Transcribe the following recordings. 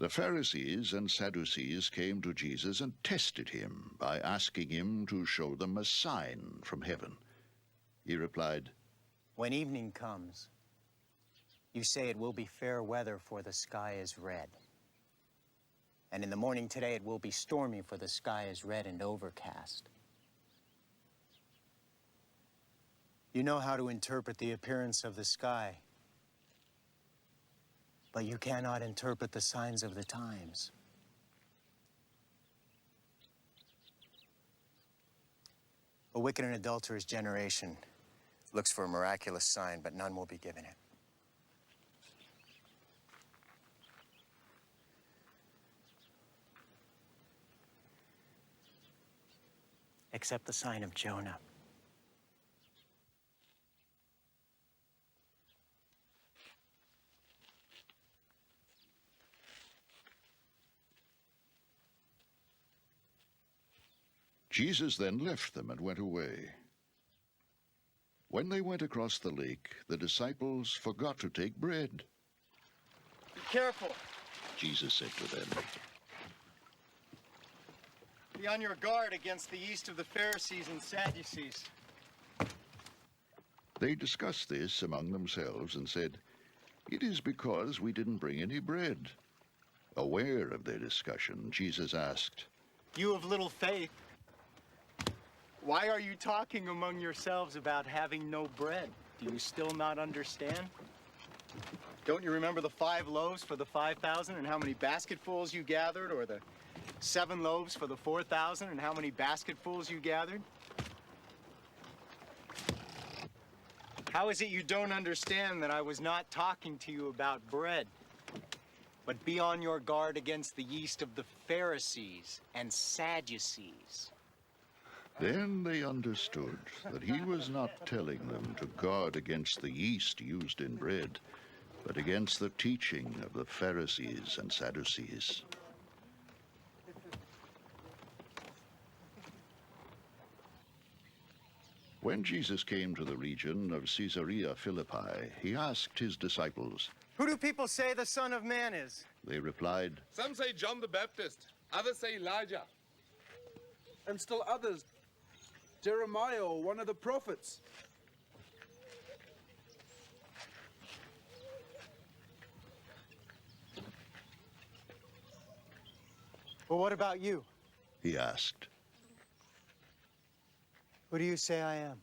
The Pharisees and Sadducees came to Jesus and tested him by asking him to show them a sign from heaven. He replied, "When evening comes, you say it will be fair weather, for the sky is red. And in the morning today it will be stormy, for the sky is red and overcast. You know how to interpret the appearance of the sky, but you cannot interpret the signs of the times. A wicked and adulterous generation looks for a miraculous sign, but none will be given it. Except the sign of Jonah." Jesus then left them and went away. When they went across the lake, the disciples forgot to take bread. "Be careful. Jesus said to them, Be on your guard against the yeast of the Pharisees and Sadducees." They discussed this among themselves and said, "It is because we didn't bring any bread." Aware of their discussion, Jesus asked, "You of little faith, why are you talking among yourselves about having no bread? Do you still not understand? Don't you remember the 5 loaves for the 5,000 and how many basketfuls you gathered, or the 7 loaves for the 4,000 and how many basketfuls you gathered? How is it you don't understand that I was not talking to you about bread? But be on your guard against the yeast of the Pharisees and Sadducees." Then they understood that he was not telling them to guard against the yeast used in bread, but against the teaching of the Pharisees and Sadducees. When Jesus came to the region of Caesarea Philippi, he asked his disciples. "Who do people say the Son of Man is?" They replied, "Some say John the Baptist, others say Elijah, and still others, Jeremiah or one of the prophets." "Well, what about you? He asked. Who do you say I am?"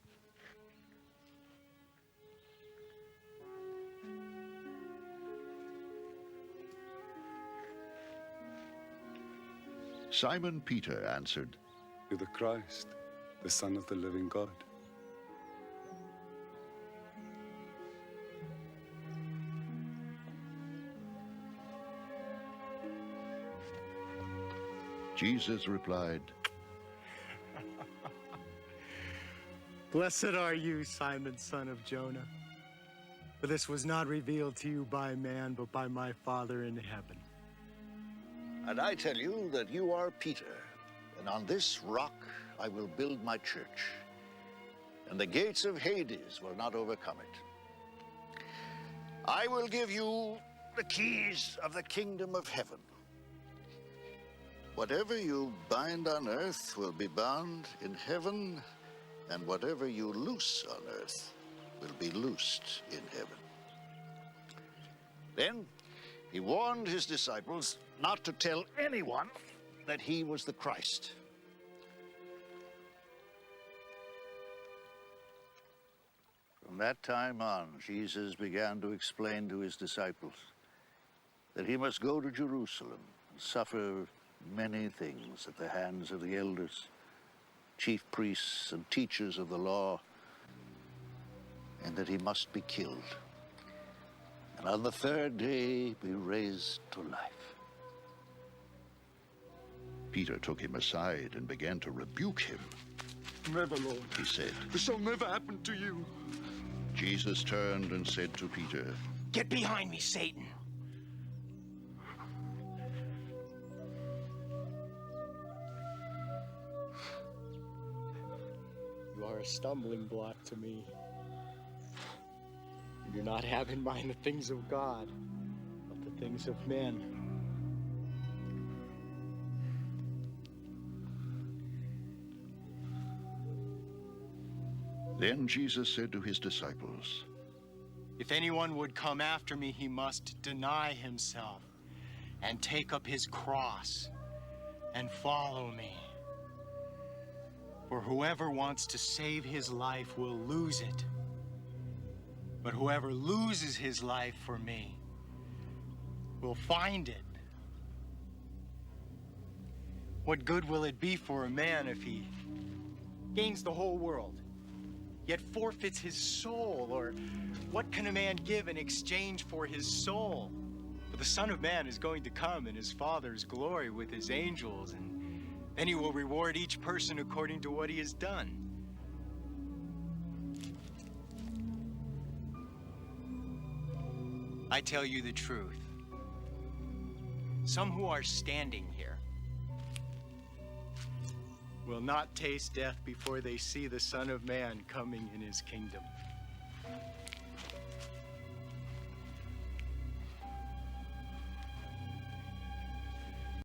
Simon Peter answered, "You're the Christ, the Son of the living God." Jesus replied, "Blessed are you, Simon, son of Jonah, for this was not revealed to you by man, but by my Father in heaven. And I tell you that you are Peter, and on this rock I will build my church, and the gates of Hades will not overcome it. I will give you the keys of the kingdom of heaven. Whatever you bind on earth will be bound in heaven, and whatever you loose on earth will be loosed in heaven." Then he warned his disciples not to tell anyone that he was the Christ. From that time on, Jesus began to explain to his disciples that he must go to Jerusalem and suffer many things at the hands of the elders, chief priests, and teachers of the law, and that he must be killed, and on the 3rd day be raised to life. Peter took him aside and began to rebuke him. "Never, Lord. He said, This shall never happen to you." Jesus turned and said to Peter, "Get behind me, Satan." You are a stumbling block to me. You do not have in mind the things of God, but the things of men. Then Jesus said to his disciples, If anyone would come after me, he must deny himself and take up his cross and follow me. For whoever wants to save his life will lose it. But whoever loses his life for me will find it. What good will it be for a man if he gains the whole world, yet forfeits his soul? Or what can a man give in exchange for his soul? For the Son of Man is going to come in his Father's glory with his angels, and then he will reward each person according to what he has done. I tell you the truth. Some who are standing here will not taste death before they see the Son of Man coming in his kingdom.